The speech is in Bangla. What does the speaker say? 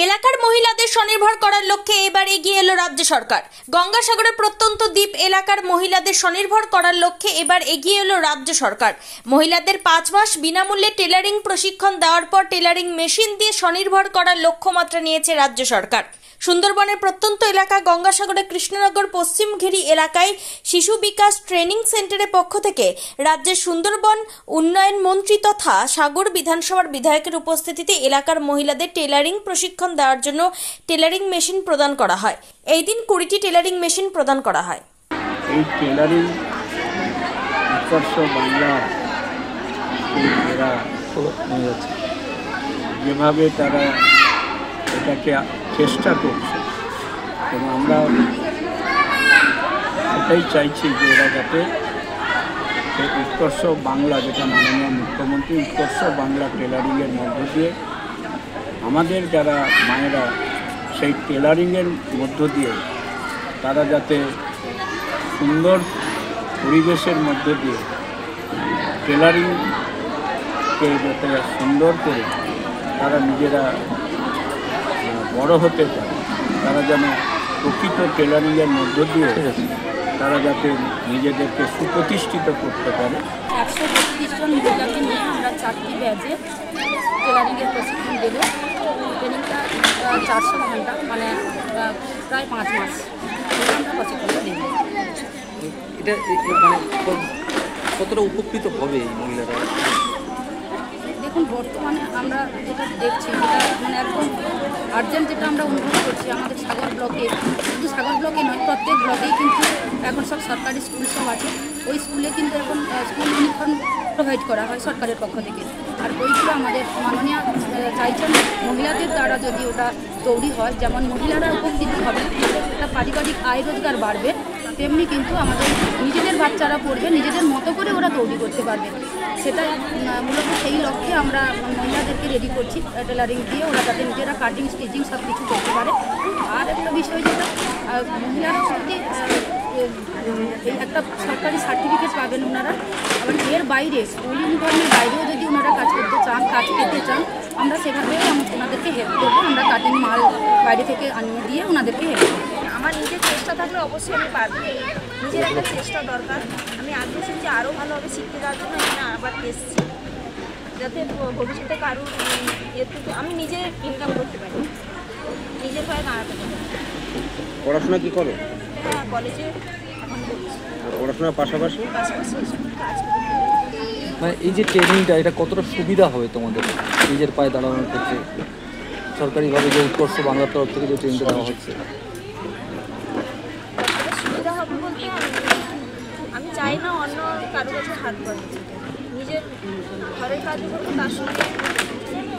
এলাকার মহিলাদের স্বনির্ভর করার লক্ষ্যে এবার এগিয়ে এলো রাজ্য সরকার। গঙ্গাসাগরের প্রত্যন্ত দ্বীপ এলাকার মহিলাদের স্বনির্ভর করার লক্ষ্যে এবার এগিয়ে এলো রাজ্য সরকার। মহিলাদের 5 মাস বিনামূল্যে টেলারিং প্রশিক্ষণ দেওয়ার পর টেলারিং মেশিন দিয়ে স্বনির্ভর করার লক্ষ্যমাত্রা নিয়েছে রাজ্য সরকার। সুন্দরবনের প্রত্যন্ত এলাকা গঙ্গাসাগরের কৃষ্ণনগর পশ্চিম ঘেরি এলাকায় শিশু বিকাশ ট্রেনিং সেন্টারের পক্ষ থেকে রাজ্যের সুন্দরবন উন্নয়ন মন্ত্রী তথা সাগর বিধানসভার বিধায়কের উপস্থিতিতে এলাকার মহিলাদের টেলারিং প্রশিক্ষণ দেওয়ার জন্য টেলারিং মেশিন প্রদান করা হয়। এই দিন 20টি টেলারিং মেশিন প্রদান করা হয়। এই টেলারিং উৎকর্ষ বাংলা যেভাবে তারা এটাকে চেষ্টা করছে এবং আমরা এটাই চাইছি যে এরা যাতে উৎকর্ষ বাংলা, যেটা মাননীয় মুখ্যমন্ত্রী উৎকর্ষ বাংলা টেলারিংয়ের মধ্য দিয়ে আমাদের যারা মায়েরা সেই টেলারিংয়ের মধ্য দিয়ে তারা যাতে সুন্দর পরিবেশের মধ্য দিয়ে টেলারিংকে যাতে সুন্দর করে তারা নিজেরা বড় হতে পারে, তারা যেন প্রকৃত টেলারিংয়ের মধ্য দিয়ে তারা যাতে নিজেদেরকে সুপ্রতিষ্ঠিত করতে পারে। 132 জন মহিলাকে নিয়ে আমরা 4টি ব্যাচে টেলারিংয়ের প্রশিক্ষণ দেবো। ট্রেনিংটা 400 ঘন্টা, মানে প্রায় 5 মাস আমরা প্রশিক্ষণটা দেব। এটা মানে কতটা উপকৃত হবে এই মহিলারা? দেখুন, বর্তমানে আমরা যেটা দেখছি যেটা মানে একদম আর্জেন্ট যেটা আমরা অনুভব করছি, আমাদের সাগর ব্লকে, শুধু সাগর ব্লকে নয় প্রত্যেক ব্লকেই কিন্তু এখন সব সরকারি স্কুল সব আছে। ওই স্কুলে কিন্তু এখন স্কুল ইউনিফর্ম প্রোভাইড করা হয় সরকারের পক্ষ থেকে। আর ওইগুলো আমাদের মাননীয় চাইছেন মহিলাদের দ্বারা যদি ওটা তৈরি হয়, যেমন মহিলারা উপকৃত হবে, একটা পারিবারিক আয় রোজগার বাড়বে, তেমনি কিন্তু আমাদের নিজেদের বাচ্চারা পড়বে, নিজেদের মতো করে ওরা তৈরি করতে পারবে। সেটা মূলত সেই লক্ষ্যে আমরা মহিলাদেরকে রেডি করছি টেলারিং দিয়ে, ওরা যাতে নিজেরা কাটিং স্টিচিং সব কিছু করতে পারে। আর একটা বিষয় যেটা মহিলারা যদি এই একটা সরকারি সার্টিফিকেট পাবেন ওনারা, আবার এর বাইরে স্কুল ইউনিফর্মের বাইরেও যদি ওনারা কাজ করতে চান, কাজ পেতে চান, আমরা সেভাবেও ওনাদেরকে হেল্প করবো। আমরা কাটিং মাল বাইরে থেকে আনিয়ে দিয়ে ওনাদেরকে হেল্প করবো। আমার নিজের চেষ্টা থাকলে অবশ্যই আমি পারবো। নিজের একটা চেষ্টা দরকার। আমি আগে শুনছি আরও ভালোভাবে শিখতে যাওয়ার জন্য এখানে আবার এসেছি, যাতে ভবিষ্যতে কারোর ইয়ে থেকে আমি নিজে ইনকাম করতে পারি, নিজের পায়ে দাঁড়াতে পারি। পড়াশোনা কি করো? হ্যাঁ, কলেজে এখন করছি। পড়াশোনার পাশাপাশি কাজ করি। মানে এই যে ট্রেনিংটা, এটা কতটা সুবিধা হবে তোমাদের নিজের পায়ে দাঁড়ানোর ক্ষেত্রে? সরকারিভাবে যে উৎকর্ষ বাংলার তরফ থেকে যে ট্রেনিংটা দেওয়া হচ্ছে, সুবিধা হবে বলতে আমি চাই না অন্য কারো কাছে হাত বাড়াতে। নিজের ঘরের কাজ করবো, তার সঙ্গে